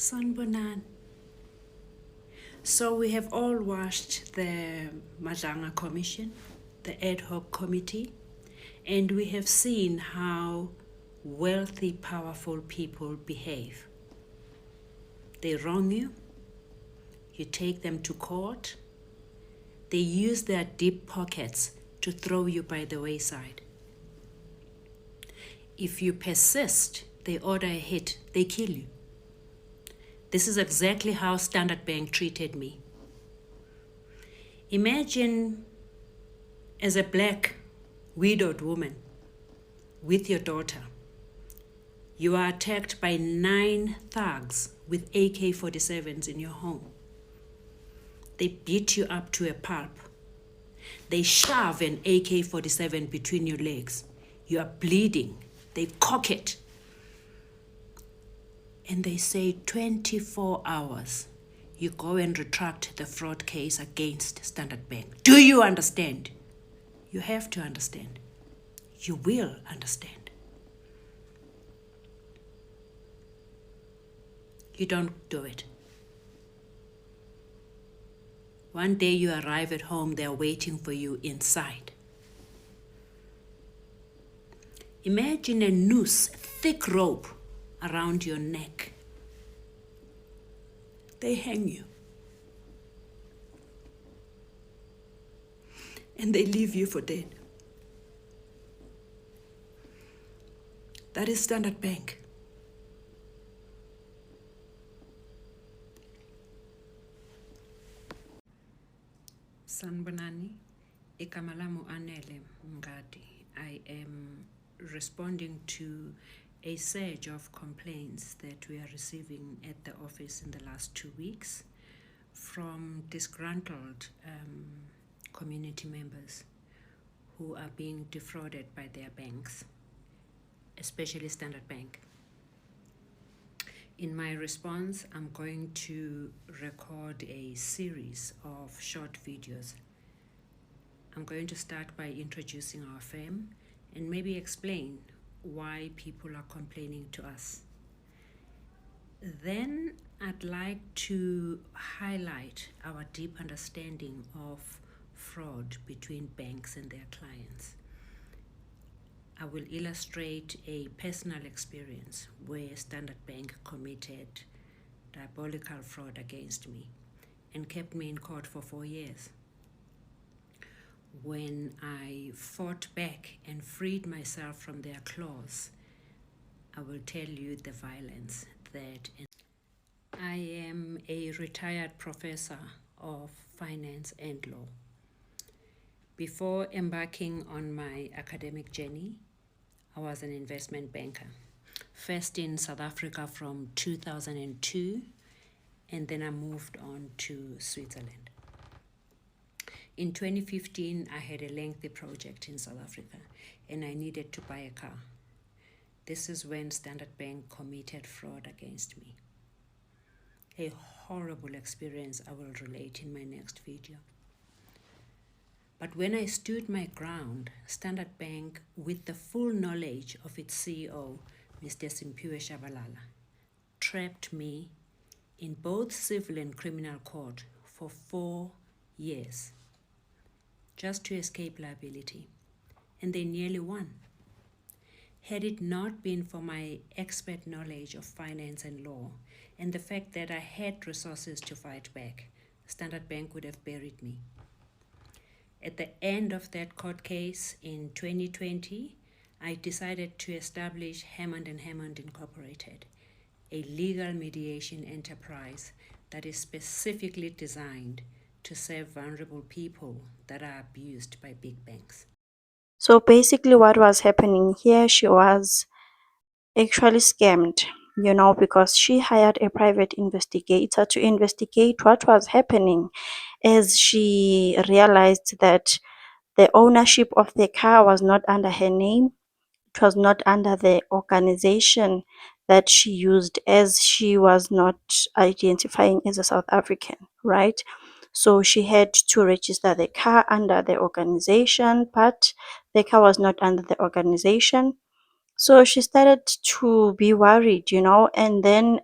Sanbonan. So we have all watched the Madanga Commission, the ad hoc committee, and we have seen how wealthy, powerful people behave. They wrong you, you take them to court, they use their deep pockets to throw you by the wayside. If you persist, they order a hit, they kill you. This is exactly how Standard Bank treated me. Imagine as a black, widowed woman with your daughter, you are attacked by 9 thugs with AK-47s in your home. They beat you up to a pulp. They shove an AK-47 between your legs. You are bleeding. They cock it. And they say 24 hours, you go and retract the fraud case against Standard Bank. Do you understand? You have to understand. You will understand. You don't do it. One day you arrive at home, they're waiting for you inside. Imagine a noose, thick rope around your neck. They hang you. And they leave you for dead. That is Standard Bank. Sanbonani, igama lami Anele Mngadi. I am responding to a surge of complaints that we are receiving at the office in the last 2 weeks from disgruntled community members who are being defrauded by their banks, especially Standard Bank. In my response, I'm going to record a series of short videos. I'm going to start by introducing our firm and maybe explain why people are complaining to us. Then I'd like to highlight our deep understanding of fraud between banks and their clients. I will illustrate a personal experience where Standard Bank committed diabolical fraud against me and kept me in court for 4 years. When I fought back and freed myself from their claws, I will tell you the violence that I am a retired professor of finance and law. Before embarking on my academic journey, I was an investment banker, first in South Africa from 2002, and then I moved on to Switzerland. In 2015, I had a lengthy project in South Africa, and I needed to buy a car. This is when Standard Bank committed fraud against me. A horrible experience I will relate in my next video. But when I stood my ground, Standard Bank, with the full knowledge of its CEO, Mr. Simphiwe Shabalala, trapped me in both civil and criminal court for 4 years, just to escape liability, and they nearly won. Had it not been for my expert knowledge of finance and law, and the fact that I had resources to fight back, Standard Bank would have buried me. At the end of that court case in 2020, I decided to establish Hammond & Hammond Incorporated, a legal mediation enterprise that is specifically designed to serve vulnerable people that are abused by big banks. So basically what was happening here, she was actually scammed, because she hired a private investigator to investigate what was happening, as she realized that the ownership of the car was not under her name. It was not under the organization that she used, as she was not identifying as a South African, right? So she had to register the car under the organization, but the car was not under the organization. So she started to be worried, and then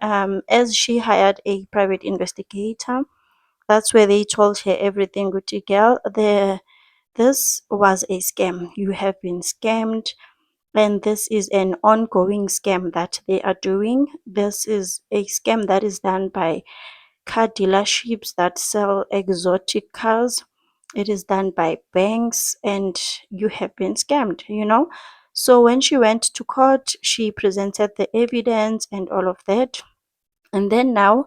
as she hired a private investigator, that's where they told her everything. Good girl, this was a scam. You have been scammed, and this is an ongoing scam that they are doing. This is a scam that is done by car dealerships that sell exotic cars. It is done by banks, and you have been scammed. So when she went to court, she presented the evidence and all of that. And then now,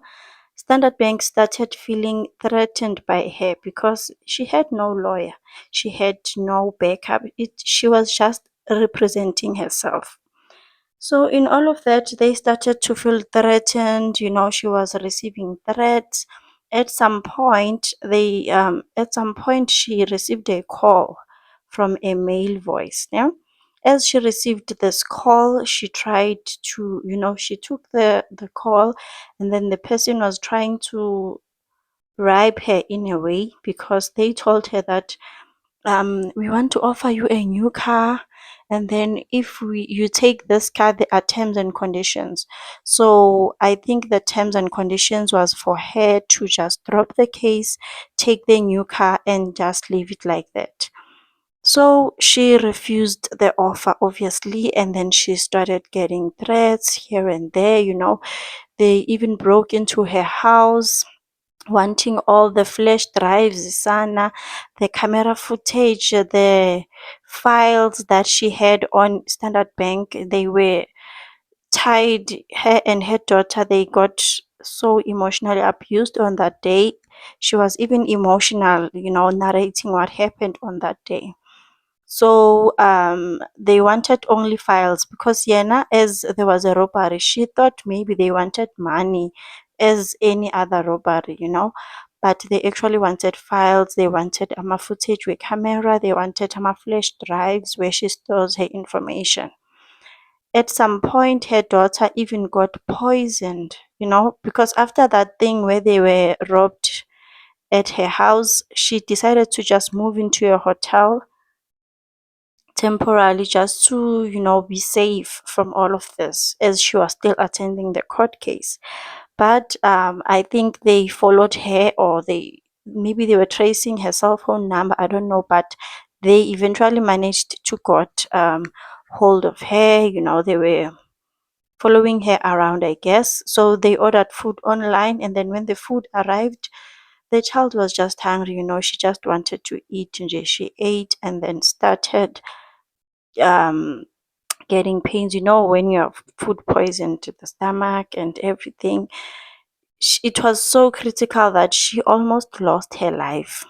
Standard Bank started feeling threatened by her because she had no lawyer. She had no backup. She was just representing herself. So in all of that, they started to feel threatened. She was receiving threats. At some point, she received a call from a male voice. Yeah. As she received this call, she tried to, she took the call, and then the person was trying to bribe her in a way because they told her that we want to offer you a new car, and then if you take this car, there are terms and conditions. So I think the terms and conditions was for her to just drop the case, take the new car, and just leave it like that. So she refused the offer, obviously, and then she started getting threats here and there. They even broke into her house, wanting all the flash drives, sana, the camera footage, the files that she had on Standard Bank. They were tied, her and her daughter, they got so emotionally abused on that day. She was even emotional, narrating what happened on that day. So they wanted only files because Yena, as there was a robbery, she thought maybe they wanted money as any other robbery. But they actually wanted files. They wanted footage with camera. They wanted flash drives where she stores her information. At some point, her daughter even got poisoned, because after that thing where they were robbed at her house, she decided to just move into a hotel temporarily just to be safe from all of this, as she was still attending the court case. But I think they followed her, or maybe they were tracing her cell phone number, I don't know, but they eventually managed to got hold of her. They were following her around, I guess. So they ordered food online, and then when the food arrived, the child was just hungry. She just wanted to eat, and she ate and then started um getting pains, when you have food poison to the stomach and everything. It was so critical that she almost lost her life.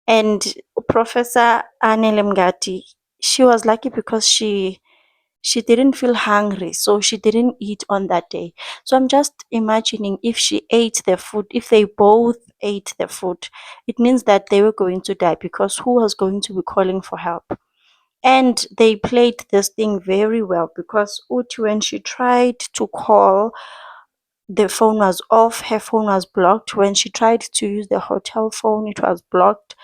And Professor Anele Mngadi, she was lucky because she didn't feel hungry, so she didn't eat on that day. So I'm just imagining, if she ate the food, if they both ate the food, it means that they were going to die, because who was going to be calling for help? And they played this thing very well, because Uti, when she tried to call, the phone was off, her phone was blocked. When she tried to use the hotel phone, it was blocked.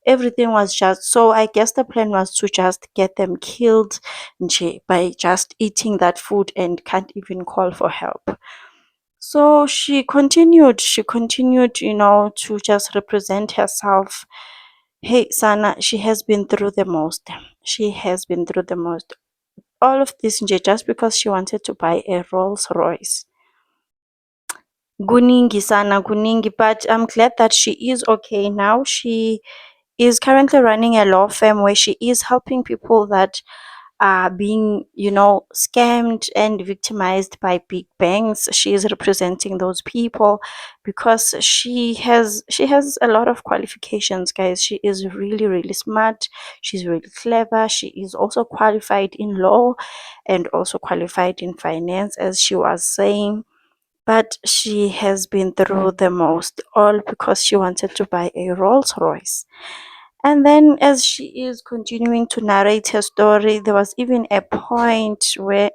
Everything was just, so I guess the plan was to just get them killed by just eating that food and can't even call for help. So she continued, to just represent herself. Hey, Sana, she has been through the most. She has been through the most. All of this just because she wanted to buy a Rolls Royce. Kuningi sana, kuningi, but I'm glad that she is okay now. She is currently running a law firm where she is helping people that are being, scammed and victimized by big banks. She is representing those people because she has a lot of qualifications, guys. She is really, really smart. She's really clever. She is also qualified in law and also qualified in finance, as she was saying. But she has been through the most, all because she wanted to buy a Rolls Royce. And then, as she is continuing to narrate her story, there was even a point where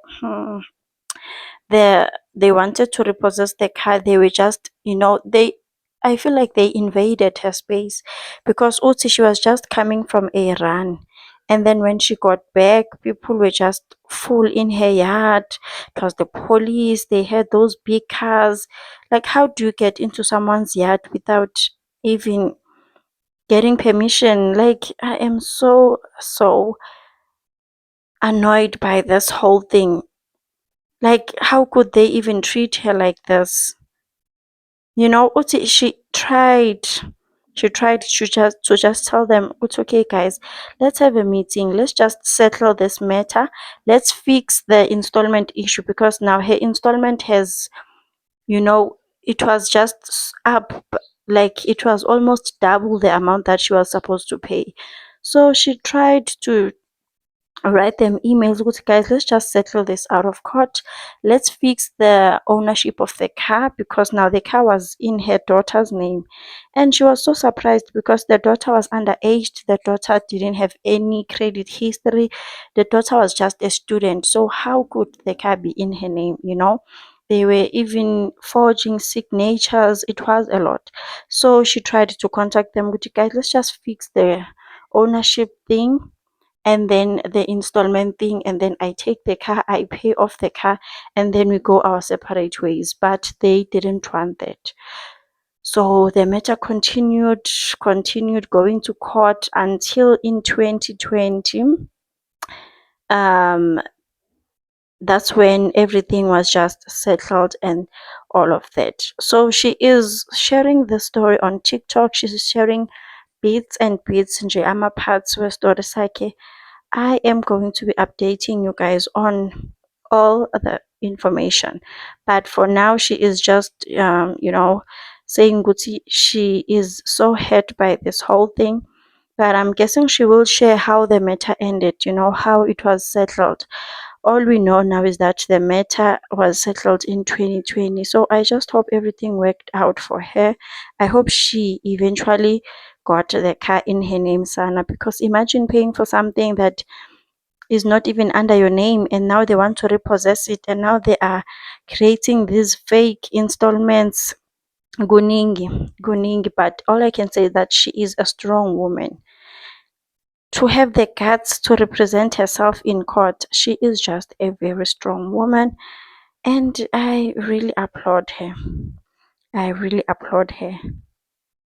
they wanted to repossess the car. They were just, I feel like they invaded her space, because Uti, she was just coming from a run. And then when she got back, people were just full in her yard. It was the police, they had those big cars. Like, how do you get into someone's yard without even getting permission? Like, I am so annoyed by this whole thing. Like, how could they even treat her like this? You know, Uti, she tried to just tell them, it's okay guys, let's have a meeting, let's just settle this matter, let's fix the installment issue, because now her installment has, it was just up, like it was almost double the amount that she was supposed to pay. So she tried to write them emails, good guys, let's just settle this out of court, let's fix the ownership of the car, because now the car was in her daughter's name. And she was so surprised because the daughter was underage, the daughter didn't have any credit history, the daughter was just a student, so how could the car be in her name? They were even forging signatures, it was a lot. So she tried to contact them, good guys, let's just fix the ownership thing and then the installment thing, and then I take the car, I pay off the car, and then we go our separate ways. But they didn't want that. So the matter continued going to court until in 2020. Um, that's when everything was just settled and all of that. So she is sharing the story on TikTok. She's sharing bits and bits nje ama-parts westori sakhe. I am going to be updating you guys on all the information. But for now, she is just, saying Guti, she is so hurt by this whole thing. But I'm guessing she will share how the matter ended, how it was settled. All we know now is that the matter was settled in 2020. So I just hope everything worked out for her. I hope she eventually got the car in her name, Sana, because imagine paying for something that is not even under your name, and now they want to repossess it, and now they are creating these fake installments. Guningi. But all I can say is that she is a strong woman. To have the guts to represent herself in court, she is just a very strong woman, and I really applaud her. I really applaud her.